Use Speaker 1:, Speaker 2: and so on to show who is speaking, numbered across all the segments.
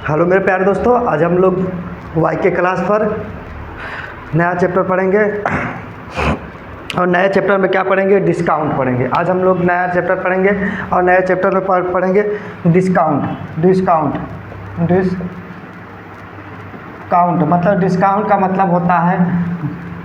Speaker 1: Hello मेरे प्यारे दोस्तों, आज हम लोग वाई के क्लास पर नया चैप्टर पढ़ेंगे। और नए चैप्टर में क्या पढ़ेंगे? डिस्काउंट पढ़ेंगे। आज हम लोग नया चैप्टर पढ़ेंगे और नए चैप्टर में पढ़ेंगे डिस्काउंट मतलब डिस्काउंट का मतलब होता है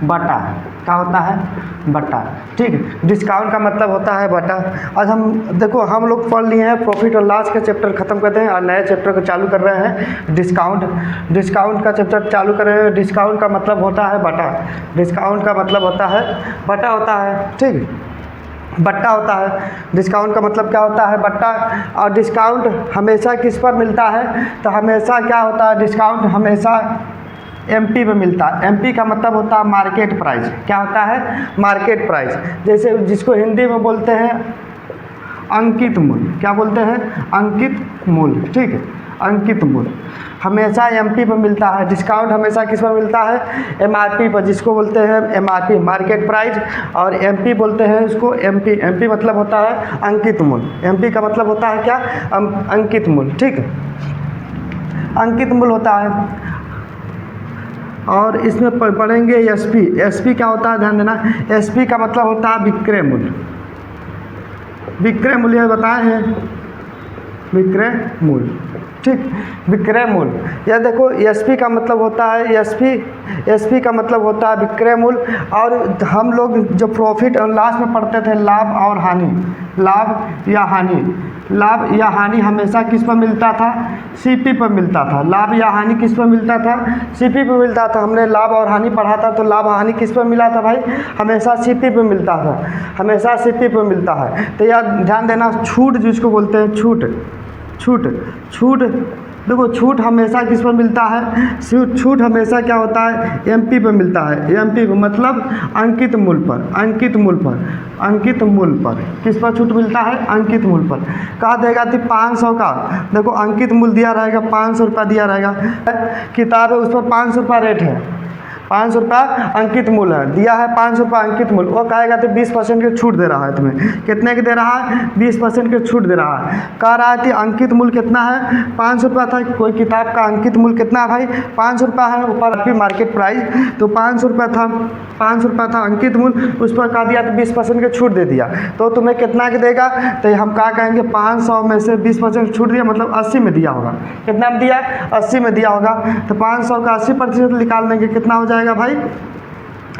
Speaker 1: बटा। क्या होता है? बटा। ठीक, डिस्काउंट का मतलब होता है बटा। आज हम लोग पढ़ लिए हैं प्रॉफिट और लॉस का चैप्टर ख़त्म करते हैं और नए चैप्टर को चालू कर रहे हैं। डिस्काउंट का चैप्टर चालू कर रहे हैं। डिस्काउंट का मतलब होता है बटा। डिस्काउंट का मतलब होता है बटा होता है। ठीक, बट्टा होता है। डिस्काउंट का मतलब क्या होता है? बट्टा। और डिस्काउंट हमेशा किस पर मिलता है? तो हमेशा क्या होता है? डिस्काउंट हमेशा एमपी पे मिलता है। एमपी का मतलब होता है मार्केट प्राइस। क्या होता है? Market price. जैसे जिसको हिंदी में बोलते हैं अंकित मूल्य। क्या बोलते हैं? अंकित मूल्य। ठीक है, अंकित मूल्य हमेशा एमपी पर मिलता है। डिस्काउंट हमेशा किस पर मिलता है? एमआरपी पर, जिसको बोलते हैं एमआरपी मार्केट प्राइस। और एमपी बोलते हैं उसको एमपी। एमपी मतलब होता है अंकित मूल्य। एमपी का मतलब होता है क्या? अंकित मूल्य। ठीक है, अंकित मूल्य होता है। और इसमें पढ़ेंगे एसपी। एसपी क्या होता है? ध्यान देना, एसपी का मतलब होता है विक्रय मूल्य। विक्रय मूल्य बताए हैं, विक्रय मूल्य। ठीक, विक्रय मूल्य। यह देखो, एसपी का मतलब होता है एसपी का मतलब होता है विक्रय मूल्य। और हम लोग जो प्रॉफिट और लॉस में पढ़ते थे, लाभ और हानि, लाभ या हानि हमेशा किस पर मिलता था? सीपी पर मिलता था। लाभ या हानि किस पर मिलता था? सीपी पर मिलता था। हमने लाभ और हानि पढ़ा था, तो लाभ हानि किस पर मिला था भाई? हमेशा सीपी पर मिलता था। हमेशा सीपी पर मिलता है। तो यार ध्यान देना, छूट जिसको बोलते हैं छूट देखो, छूट हमेशा किस पर मिलता है? छूट हमेशा क्या होता है? एमपी पर मिलता है। एमपी पर मतलब अंकित मूल्य पर। किस पर छूट मिलता है? अंकित मूल्य पर। कहा देगा कि 500 का देखो अंकित मूल्य दिया रहेगा, 500 रुपया दिया रहेगा। किताब है उस पर 500 रुपया रेट है, 500 रुपया अंकित मूल्य है, दिया है 500 रुपया अंकित मूल्य। वो कहेगा तो 20% की छूट दे रहा है तुम्हें। कितने की दे रहा है? 20% की छूट दे रहा है। कह रहा है कि अंकित मूल्य कितना है? 500 रुपया था। कोई किताब का अंकित मूल्य कितना है भाई? 500 रुपया है। ऊपर भी मार्केट प्राइस, तो 500 रुपया था, 500 रुपया था अंकित मूल्य। उस पर कह दिया तो 20% की छूट दे दिया, तो तुम्हें कितना की देगा? तो हम क्या कहेंगे? 500 में से 20% छूट दिया, मतलब 80 में दिया होगा। कितना में दिया? 80 में दिया होगा। तो 500 का 80% निकाल देंगे, कितना हो जाएगा भाई?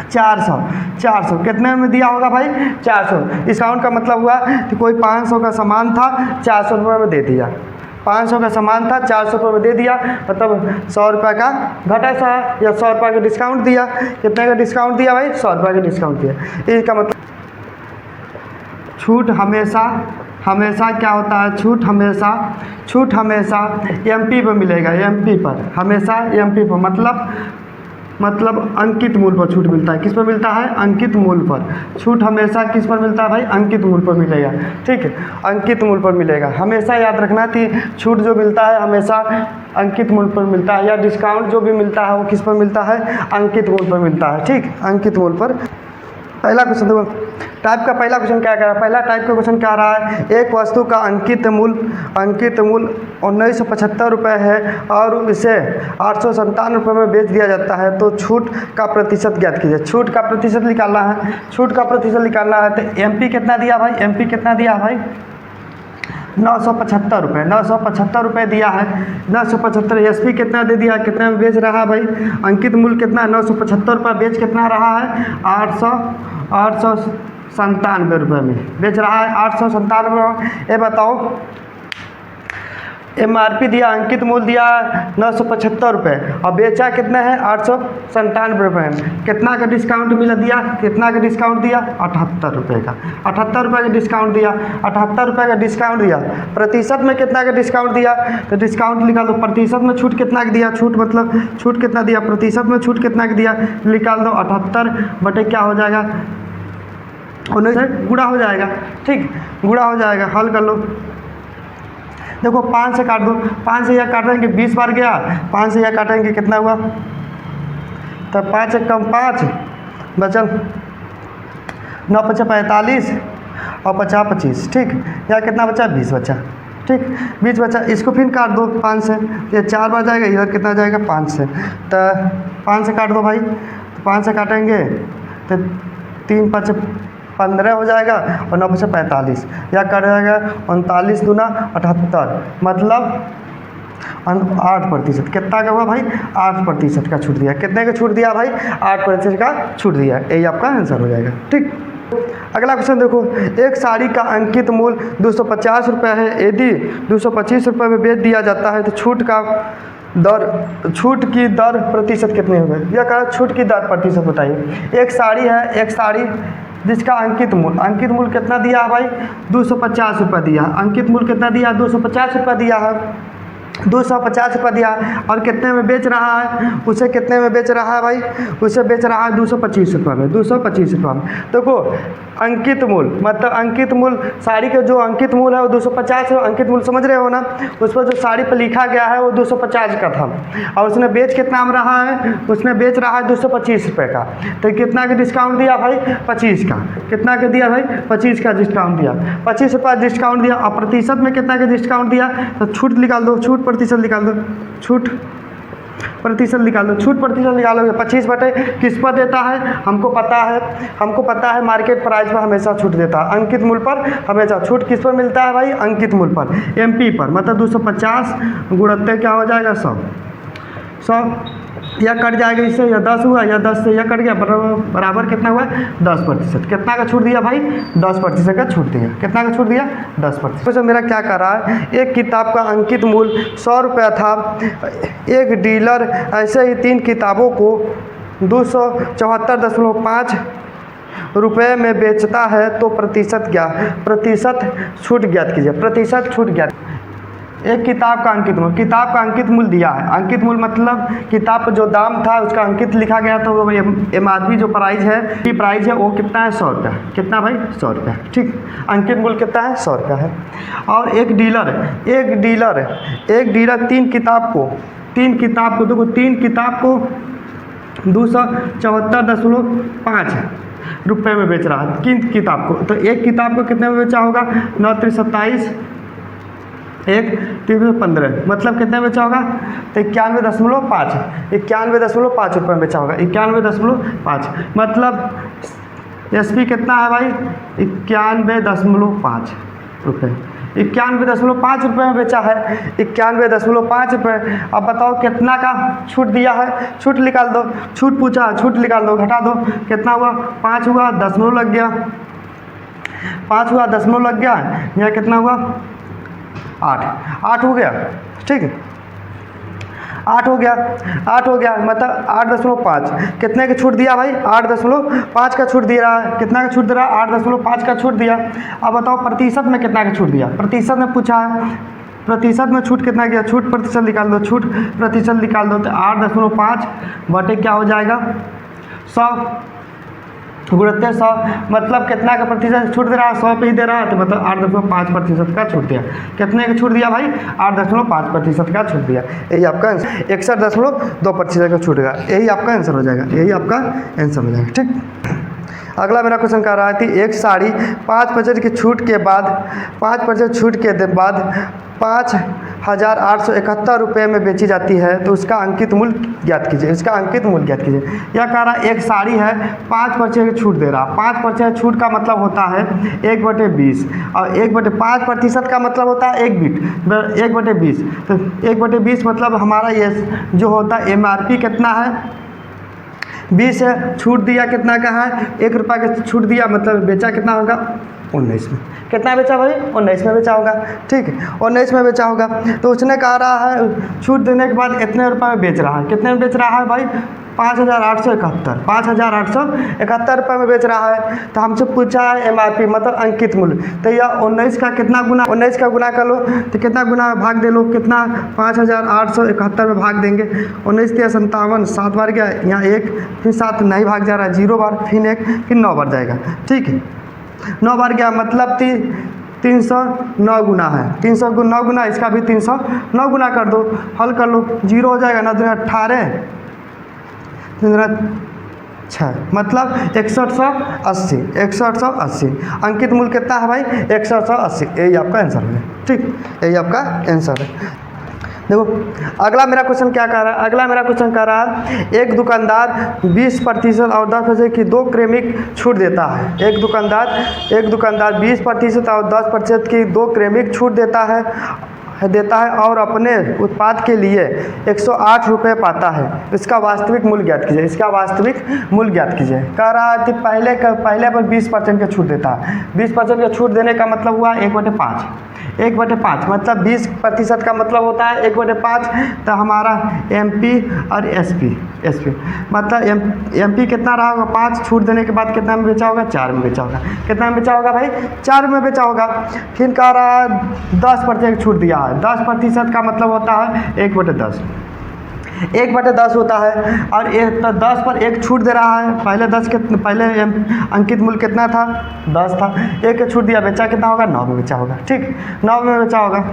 Speaker 1: 400। कितने में दिया होगा भाई? 400। डिस्काउंट का मतलब हुआ कि कोई 500 का सामान था, 400 रुपये में दे दिया। 500 का सामान था, 400 रुपये में दे दिया, मतलब 100 रुपये का घटा सा, या 100 रुपये का डिस्काउंट दिया। कितने का डिस्काउंट दिया भाई? 100 रुपये का डिस्काउंट दिया। इसका मतलब छूट हमेशा क्या होता है? छूट हमेशा एमपी पर मिलेगा। एमपी पर हमेशा, एमपी पर मतलब अंकित मूल्य पर छूट मिलता है। किस पर मिलता है? अंकित मूल्य पर। छूट हमेशा किस पर मिलता है भाई? अंकित मूल्य पर मिलेगा। ठीक है, अंकित मूल्य पर मिलेगा। हमेशा याद रखना कि छूट जो मिलता है हमेशा अंकित मूल्य पर मिलता है, या डिस्काउंट जो भी मिलता है वो किस पर मिलता है? अंकित मूल्य पर मिलता है। ठीक, अंकित मूल्य पर। पहला क्वेश्चन देखो, टाइप का पहला क्वेश्चन क्या कह रहा है? पहला टाइप का क्वेश्चन कह रहा है, एक वस्तु का अंकित मूल्य 1975 रुपये है और इसे 897 रुपये में बेच दिया जाता है, तो छूट का प्रतिशत ज्ञात कीजिए। छूट का प्रतिशत निकालना है। छूट का प्रतिशत निकालना है तो एमपी कितना दिया भाई? एमपी कितना दिया भाई? 975 रुपये। 975 रुपये दिया है। 975। एसपी कितना दे दिया? कितने में बेच रहा है भाई? अंकित मूल्य कितना है? 975 रुपये। बेच कितना रहा है? 897 रुपये में बेच रहा है। 897 रुपये। ये बताओ, एमआरपी दिया, अंकित मूल्य दिया 975 रुपये और बेचा कितने हैं? 897 रुपये में। कितना का डिस्काउंट मिला दिया? कितना का डिस्काउंट दिया? 78 रुपये का। 78 रुपये का डिस्काउंट दिया। 78 रुपये का डिस्काउंट दिया। प्रतिशत में कितना का डिस्काउंट दिया? तो डिस्काउंट निकाल दो। प्रतिशत में छूट कितना का दिया? छूट मतलब छूट कितना दिया? प्रतिशत में छूट कितना का दिया? निकाल दो। 78 बटे क्या हो जाएगा? 19 से गुणा हो जाएगा। ठीक, गुणा हो जाएगा। हल कर लो। देखो 5 से काट दो। 5 से यह काटेंगे 20 बार गया। 5 से यह काटेंगे कितना हुआ? तो 5 से कम 5 बचल, 9 × 5 = 45 और 50 × 25। ठीक, यह कितना बचा? 20 बचा। ठीक, 20 बचा, इसको फिर काट दो 5 से, ये 4 बार जाएगा, इधर कितना जाएगा 5 से, तो 5 से काट दो भाई, तो 5 से काटेंगे तो 3 5 15 हो जाएगा और 9 5 45, या कट जाएगा 39 दूना 78, मतलब 8%। कितना का हुआ भाई? 8% का छूट दिया। कितने का छूट दिया भाई? 8% का छूट दिया। यही आपका आंसर हो जाएगा। ठीक, अगला क्वेश्चन देखो, एक साड़ी का अंकित मूल्य 250 रुपये है, यदि 225 रुपये में बेच दिया जाता है तो छूट की दर प्रतिशत कितनी होगी? यह कहा छूट की दर प्रतिशत बताइए। एक साड़ी है, एक साड़ी जिसका अंकित मूल्य कितना दिया है भाई? 250 रुपये दिया। अंकित मूल्य कितना दिया? 250 रुपये दिया है, 250 रुपये दिया और कितने में बेच रहा है? उसे कितने में बेच रहा है भाई? उसे बेच रहा है 225 रुपये में, 225 रुपये में। देखो अंकित मूल्य मतलब अंकित मूल्य, साड़ी का जो अंकित मूल्य है वो 250 है। अंकित मूल्य समझ रहे हो ना? उस पर जो साड़ी पर लिखा गया है वो 250 का था और उसने बेच कितना में रहा है? उसने बेच रहा है 225 रुपये का। तो कितना का डिस्काउंट दिया भाई? 25 का। कितना का दिया भाई? 25 का डिस्काउंट दिया, 25 रुपये डिस्काउंट दिया। और प्रतिशत में कितना का डिस्काउंट दिया? तो छूट निकाल दो, छूट प्रतिशत निकाल दो, छूट प्रतिशत निकाल दो, छूट प्रतिशत निकालोगे 25 बटे किस पर देता है? हमको पता है मार्केट प्राइस पर हमेशा छूट देता है। अंकित मूल्य पर हमेशा छूट किस पर मिलता है भाई? अंकित मूल्य पर, एमपी पर। मतलब 250 गुणित क्या हो जाएगा? 100 यह कट जाएगा इससे, या 10 हुआ, या 10 से यह कट गया, बराबर कितना हुआ? 10%। कितना का छूट दिया भाई? 10% का छूट दिया। कितना का छूट दिया? 10%। तो मेरा क्या कर रहा है, एक किताब का अंकित मूल्य 100 रुपया था। एक डीलर ऐसे ही 3 किताबों को 274.5 रुपये में बेचता है, तो प्रतिशत छूट ज्ञात कीजिए। प्रतिशत छूट ज्ञात। एक किताब का अंकित मूल्य दिया है। अंकित मूल्य मतलब किताब का जो दाम था उसका अंकित लिखा गया, तो वो एमआरपी जो प्राइस है वो कितना है? 100 रुपया। कितना भाई? 100 रुपया। ठीक, अंकित मूल्य कितना है? 100 रुपया है। और एक डीलर 3 किताब को देखो, 3 किताब को 274.5 रुपये में बेच रहा है। 3 किताब को, तो एक किताब को कितने में बेचा होगा? 9 3 27, 1 3 15, मतलब कितने बेचा होगा? तो 91.5 रुपये में बेचा होगा। 91.5 मतलब एसपी कितना है भाई? 91.5 रुपये। 91.5 रुपये में बेचा है, 91.5 रुपये। अब बताओ कितना का छूट दिया है? छूट निकाल दो, छूट पूछा, छूट निकाल दो, घटा दो। कितना हुआ? 5 हुआ, दशमलव लग गया, 5 हुआ, दशमलव लग गया, यह कितना हुआ? 8 हो गया। ठीक है, 8 हो गया मतलब 8.5। कितने का छूट दिया भाई? 8.5 का छूट दे रहा है। कितना का छूट दे रहा है? 8.5 का छूट दिया। अब बताओ प्रतिशत में कितना का छूट दिया? प्रतिशत में पूछा है, प्रतिशत में छूट कितना गया? छूट प्रतिशत निकाल दो, छूट प्रतिशत निकाल दो, तो 8.5 बटे क्या हो जाएगा? 100 गुणित 100, मतलब कितना का प्रतिशत छूट दे रहा है? 100 पे ही दे रहा है, तो मतलब 8.5% का छूट दिया। कितने का छूट दिया भाई? 8.5% का छूट दिया। यही आपका 61.2% का छूट गया। यही आपका आंसर हो जाएगा। ठीक, अगला मेरा क्वेश्चन कह रहा है कि एक साड़ी 5% की छूट के बाद 5,871 रुपये में बेची जाती है, तो उसका अंकित मूल्य ज्ञात कीजिए। यह कह रहा है एक साड़ी है, 5% की छूट दे रहा है। 5% छूट का मतलब होता है 1/20 और 1/5% का मतलब होता है 1/20। तो 1/20 मतलब हमारा ये जो होता है एमआरपी कितना है? 20 है। छूट दिया कितना का है? 1 रुपये का छूट दिया, मतलब बेचा कितना होगा? 19 में। कितना बेचा भाई? 19 में बेचा होगा। ठीक है, 19 में बेचा होगा। तो उसने कहा रहा है छूट देने के बाद इतने रुपये में बेच रहा है। कितने में बेच रहा है भाई? 5,871 रुपये में बेच रहा है। तो हमसे पूछा है एमआरपी मतलब अंकित मूल्य, तो यह 19 का कितना गुना? 19 का गुना कर लो, तो कितना गुना भाग दे लो? कितना? 5,871 में भाग देंगे। 19 3 57, 7 बार गया, यहाँ 1 फिर 7 नहीं भाग जा रहा है, 0 बार, फिर 1 फिर 9 बार जाएगा। ठीक है, 9 बार गया, मतलब 309 गुना है। 309 गुना, इसका भी 309 गुना कर दो, हल कर लो, 0 हो जाएगा ना। 18 6, मतलब 6180, 6180। अंकित मूल्य कितना है भाई? 6180। यही आपका आंसर है। ठीक, यही आपका आंसर है। देखो अगला मेरा क्वेश्चन क्या कह रहा है, अगला मेरा क्वेश्चन कह रहा है एक दुकानदार 20% और 10% की 2 क्रमिक छूट देता है। एक दुकानदार 20% और 10% की 2 क्रमिक छूट देता है और अपने उत्पाद के लिए 108 रुपये पाता है। इसका वास्तविक मूल्य ज्ञात कीजिए। इसका वास्तविक मूल्य ज्ञात कीजिए। कह रहा है कि पहले पर 20% का छूट देता है। 20% का छूट देने का मतलब हुआ 1/5। 1/5 मतलब 20% का मतलब होता है 1/5। तो हमारा MP और SP मतलब MP कितना रहा होगा? 5। छूट देने के बाद कितना में बेचा होगा? 4 में बेचा होगा। कितना में बेचा होगा भाई? 4 में बेचा होगा। फिर कह रहा है 10% छूट दिया है। 10% का मतलब होता है 1/10। 1/10 होता है और 10 पर 1 छूट दे रहा है। पहले अंकित मूल्य कितना था? 10 था। 1 छूट दिया, बेचा कितना होगा? 9 में बेचा होगा। ठीक, 9 में बेचा होगा।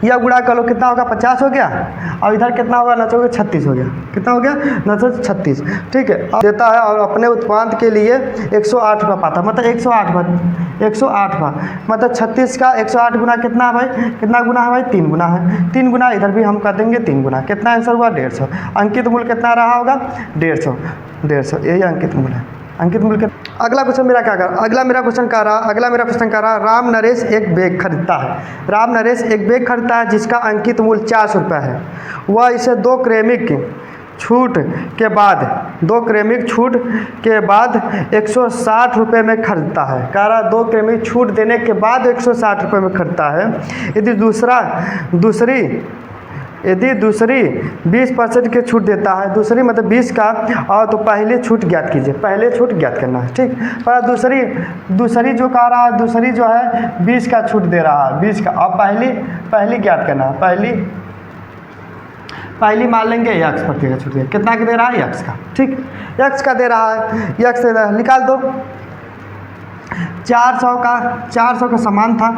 Speaker 1: यह गुणा कर लो, कितना होगा? 50 हो गया और इधर कितना होगा? 9 36 हो गया। कितना हो गया? 936। ठीक है, देता है और अपने उत्पाद के लिए 108 रुपये पाता, मतलब 108 बार मतलब 36 का 108 गुना कितना है भाई? कितना गुना है भाई? 3 गुना है। 3 गुना इधर भी हम कर देंगे 3 गुना। कितना आंसर हुआ? 150। अंकित मूल्य कितना रहा होगा? 150। यही अंकित मूल्य है। अंकित मूल्य। अगला क्वेश्चन मेरा क्या कर अगला मेरा क्वेश्चन कह रहा राम नरेश एक बैग खरीदता है। राम नरेश एक बैग खरीदता है जिसका अंकित मूल्य 400 रुपये है। वह इसे 2 क्रमिक छूट के बाद 160 रुपये में खरीदता है। कह रहा 2 क्रमिक छूट देने के बाद 160 रुपये में खरीदता है। यदि दूसरी 20% की छूट देता है, दूसरी मतलब 20 का, और तो पहले छूट ज्ञात कीजिए। पहले छूट ज्ञात करना है। ठीक, पर दूसरी जो कह रहा है, दूसरी जो है 20 का छूट दे रहा है, 20 का। और पहली ज्ञात करना है। पहली मान लेंगे x पर का छूट दिया। कितना का दे रहा है? x का। ठीक, x का दे रहा है, x दे रहा है। निकाल दो। 400 का सामान था,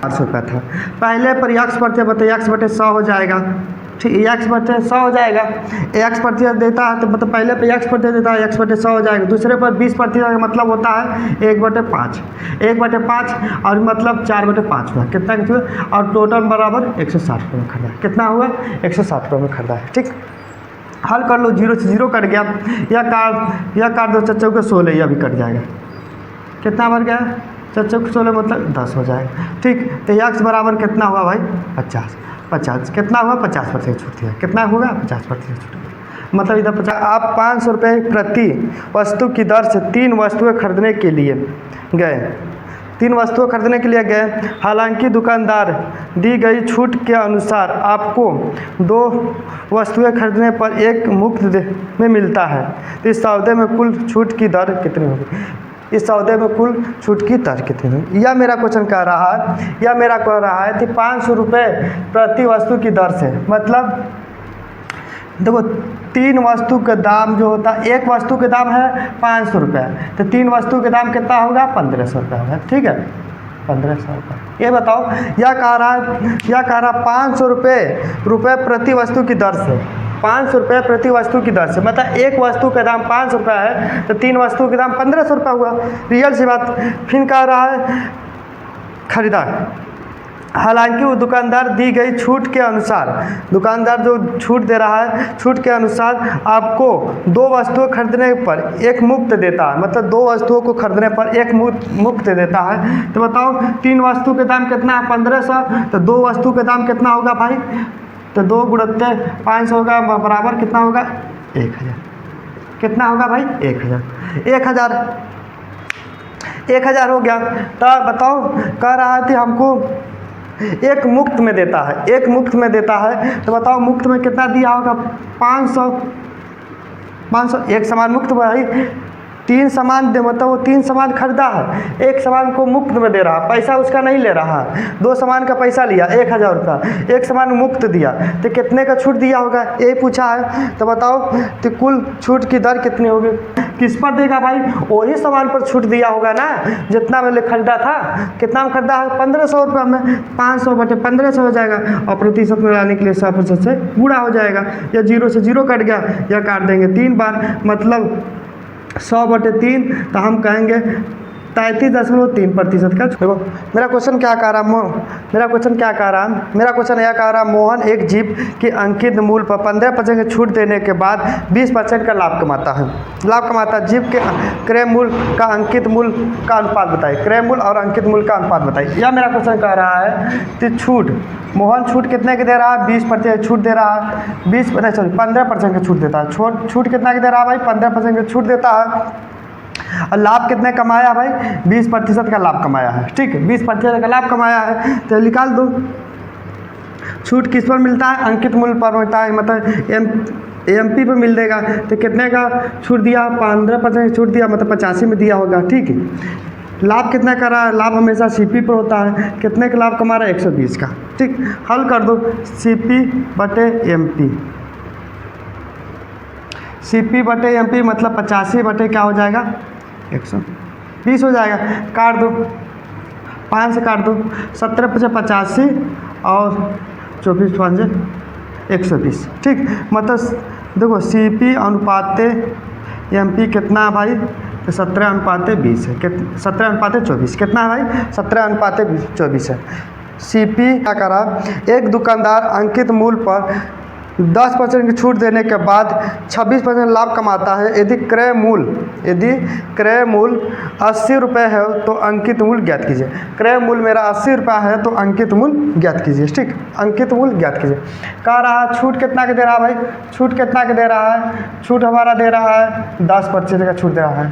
Speaker 1: 400 रुपये था। पहले पर x बटे 100 हो जाएगा। ठीक, x बटे 100 हो जाएगा। x प्रतिशत देता है तो मतलब पहले पे x प्रतिशत देता है, x बटे 100 हो जाएगा। दूसरे पर 20% का मतलब होता है 1/5। 1/5 और मतलब 4/5 हुआ। कितना हुआ? और टोटल बराबर 160 रुपये में खरीदा। कितना हुआ? 160 रुपये में खरीदा है। ठीक, हल कर लो। 0 से 0 कट गया। यह काट दो चच्चों के 16, यह भी कट जाएगा। कितना बन गया? चच्चों के 16 मतलब 10 हो जाएगा। ठीक, तो x बराबर कितना हुआ भाई? 50। कितना हुआ? 50% छूट दिया। कितना होगा? 50% छूट। मतलब इधर 50। आप 500 रुपये प्रति वस्तु की दर से 3 वस्तुएं खरीदने के लिए गए। हालांकि दुकानदार दी गई छूट के अनुसार आपको 2 वस्तुएं खरीदने पर 1 मुफ्त में मिलता है। तो इस सौदे में कुल छूट की दर कितनी होगी? यह मेरा क्वेश्चन कह रहा है कि 500 रुपये प्रति वस्तु की दर से, मतलब देखो 3 वस्तु का दाम जो होता है, एक वस्तु के दाम है 500 रुपये, तो 3 वस्तु के दाम कितना होगा? 1500 रुपये होगा। ठीक है, 1500 रुपये। ये बताओ, यह कह रहा 500 रुपये प्रति वस्तु की दर से। 500 रुपये प्रति वस्तु की दर से, मतलब एक वस्तु का दाम 500 रुपये है तो 3 वस्तु के दाम 1500 रुपये हुआ। रियल सी बात। फिर कह रहा है खरीदा। हालांकि वो दुकानदार दी गई छूट के अनुसार, दुकानदार जो छूट दे रहा है, छूट के अनुसार आपको 2 वस्तुएं खरीदने पर 1 मुफ्त देता है। मतलब 2 वस्तुओं को खरीदने पर 1 मुफ्त देता है। तो बताओ 3 वस्तु के दाम कितना है? 1500। तो 2 वस्तु के दाम कितना होगा भाई? तो 2 गुणित 500 होगा, बराबर कितना होगा? 1000। कितना होगा भाई? 1000 हो गया। तो बताओ, कह रहा है कि हमको 1 मुफ्त में देता है, 1 मुफ्त में देता है। तो बताओ मुफ्त में कितना दिया होगा? 500। एक सामान मुफ्त भाई, 3 सामान दे, मतलब वो 3 सामान खरीदा है, एक सामान को मुफ्त में दे रहा, पैसा उसका नहीं ले रहा, 2 सामान का पैसा लिया 1000 रुपया, एक सामान मुफ्त दिया, तो कितने का छूट दिया होगा, यही पूछा है। तो बताओ तो कुल छूट की दर कितनी होगी, किस पर देगा भाई, वही सामान पर छूट दिया होगा ना जितना मैंने खरीदा था। कितना में खरीदा है, 1500 रुपये में, 500 बटे 1500 हो जाएगा, और प्रतिशत में लाने के लिए 100% से गुणा हो जाएगा, या 0 से 0 कट गया, या काट देंगे 3 बार, मतलब 100 बटे 3, तो हम कहेंगे 33.3% का। देखो मेरा क्वेश्चन क्या कह रहा, मेरा क्वेश्चन क्या कह रहा, मेरा क्वेश्चन यह कह रहा, मोहन एक जीप की अंकित मूल्य पर 15% की छूट देने के बाद 20% का लाभ कमाता है। लाभ कमाता है, जीप के क्रय मूल्य का अंकित मूल्य का अनुपात बताइए, क्रय मूल्य और अंकित मूल्य का अनुपात बताइए। यह मेरा क्वेश्चन कह रहा है कि छूट, मोहन छूट कितने की दे रहा है, 20% छूट दे रहा है, 15% की छूट देता है। छूट कितना की दे रहा है भाई, 15% की छूट देता है। और लाभ कितने कमाया भाई, 20% का लाभ कमाया है। ठीक है, 20% का लाभ कमाया है, तो निकाल दो। छूट किस पर मिलता है, अंकित मूल्य पर मिलता है, मतलब एमपी पे मिल देगा। तो कितने का छूट दिया, 15% छूट दिया, मतलब 85 में दिया होगा। ठीक है, लाभ कितना कर रहा है, लाभ हमेशा सीपी पर होता है, कितने का लाभ कमा रहा है, 120 का। ठीक, हल कर दो, सीपी बटे एमपी, सीपी बटे एमपी मतलब 85 बटे क्या हो जाएगा, 120 हो जाएगा। काट दो, 5 से काट दो, 17 × 85 और 24 × 120। ठीक, मतलब देखो सीपी अनुपात एमपी कितना है भाई, तो 17:20 है। 17:24 कितना है भाई, 17:24 है। सीपी क्या करा, एक दुकानदार अंकित मूल्य पर 10% की छूट देने के बाद 26% लाभ कमाता है। यदि क्रय मूल्य 80 रुपये है तो अंकित मूल्य ज्ञात कीजिए। क्रय मूल्य मेरा 80 रुपये है तो अंकित मूल्य ज्ञात कीजिए। ठीक, अंकित मूल्य ज्ञात कीजिए। कह रहा है छूट कितना के दे रहा है भाई, छूट कितना के दे रहा है, छूट हमारा दे रहा है 10% का छूट दे रहा है,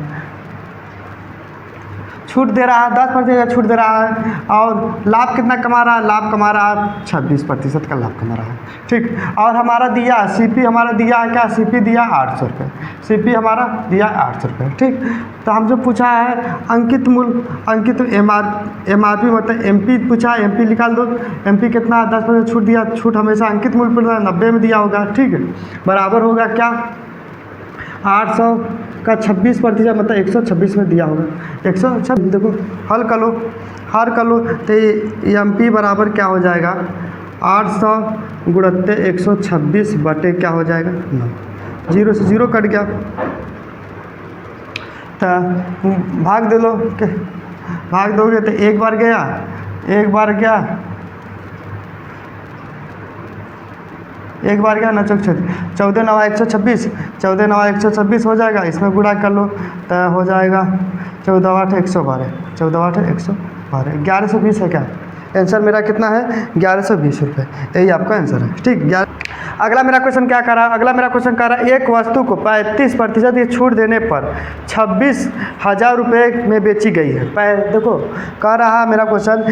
Speaker 1: छूट दे रहा है 10% का छूट दे रहा है। और लाभ कितना कमा रहा है, लाभ कमा रहा है 26% का लाभ कमा रहा है। ठीक, और हमारा दिया सीपी, हमारा दिया है क्या, सीपी दिया 800 रुपये, सीपी हमारा दिया 800 रुपये। ठीक, तो हमसे पूछा है अंकित मूल्य, अंकित एमआरपी मतलब एमपी पूछा है, एमपी निकाल दो। एमपी कितना है, 10% छूट दिया, छूट हमेशा अंकित मूल्य पर 90 में दिया होगा। ठीक है, बराबर होगा क्या, 800 का 26% मतलब 126 में दिया होगा, 126। देखो हल कर लो, तो एमपी बराबर क्या हो जाएगा, 800 × 126 बटे क्या हो जाएगा 9, 0 से 0 कट गया, तो भाग दे लो, भाग दोगे तो एक बार गया, 9 चौक 14 9 126, 14 9 126 हो जाएगा। इसमें गुणा कर लो तो हो जाएगा 14 8 112, 14 8 112, 1120 है क्या आंसर मेरा, कितना है 1120 रुपये, यही आपका आंसर है। ठीक, अगला मेरा क्वेश्चन क्या कर रहा है, अगला मेरा क्वेश्चन कह रहा है एक वस्तु को 35% की छूट देने पर 26,000 रुपये में बेची गई है। देखो कह रहा है मेरा क्वेश्चन,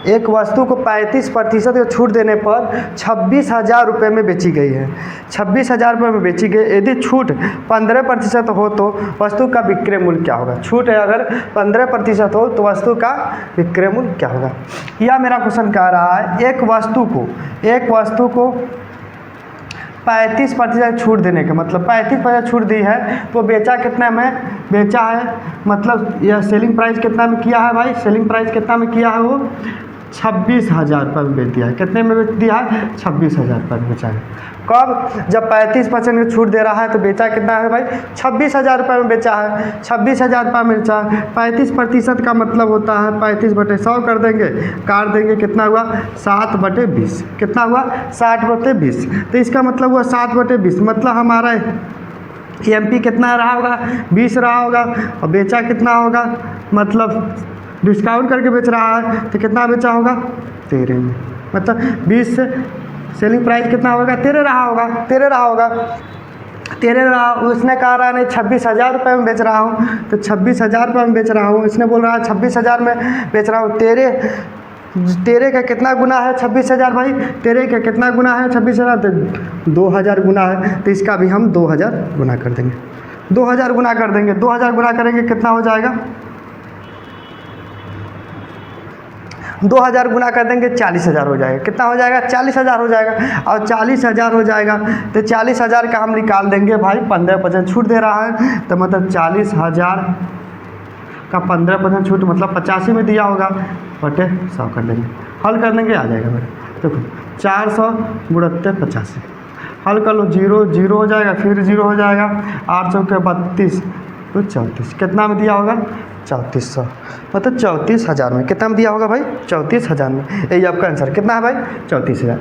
Speaker 1: एक वस्तु को 35% की छूट देने पर 26,000 रुपये में बेची गई है, 26,000 रुपये में बेची गई। यदि छूट 15% हो तो वस्तु का विक्रय मूल्य क्या होगा। छूट है अगर 15% हो तो वस्तु का विक्रय मूल्य क्या होगा। यह मेरा क्वेश्चन कह रहा है एक वस्तु को 35% छूट देने के मतलब 35% छूट दी है तो बेचा कितना में, बेचा है मतलब यह सेलिंग प्राइस कितना में किया है भाई, सेलिंग प्राइस कितना में किया है, वो 26,000 रुपये में बेच दिया है। कितने में बेच दिया है, 26,000 रुपये में बेचा है। कब, जब 35% की छूट दे रहा है तो बेचा कितना है भाई, 26,000 रुपये में बेचा है, 26,000 रुपये में बेचा है। 35% का मतलब होता है 35/100 कर देंगे, काट देंगे, कितना हुआ 60/20, कितना हुआ 60/20। तो इसका मतलब हुआ 60/20, मतलब हमारा एमपी कितना रहा होगा, 20 रहा होगा, और बेचा कितना होगा, मतलब डिस्काउंट करके बेच रहा है तो कितना बेचा होगा 13 में, मतलब 20 से सेलिंग प्राइस कितना होगा 13 रहा होगा, 13 रहा। उसने कहा रहा नहीं 26,000 रुपये में बेच रहा हूँ, तो 26,000 रुपये में बेच रहा हूँ, इसने बोल रहा है 26,000 में बेच रहा हूँ। 13 का कितना गुना है 26,000 भाई, 13 का कितना गुना है 26,000, तो 2,000 गुना है, तो इसका भी हम 2,000 गुना कर देंगे, 2000 गुना कर देंगे, 2000 गुना करेंगे कितना हो जाएगा, 2000 गुना कर देंगे 40,000 हो जाएगा। कितना हो जाएगा, 40,000 हो जाएगा। और 40,000 हो जाएगा तो 40,000 का हम निकाल देंगे भाई, 15% छूट दे रहा है, तो मतलब 40,000 का 15% छूट मतलब 85 में दिया होगा, बटे 100 कर देंगे, हल कर देंगे, आ जाएगा भाई। देखो 400 गुणित 85, हल कर लो, 0 0 हो जाएगा, फिर 0 हो जाएगा, 8 चौके 32 तो 34, कितना में दिया होगा, 3400, मतलब 34,000 में। कितना में दिया होगा भाई, 34,000 में। यही आपका आंसर कितना है भाई, 34,000।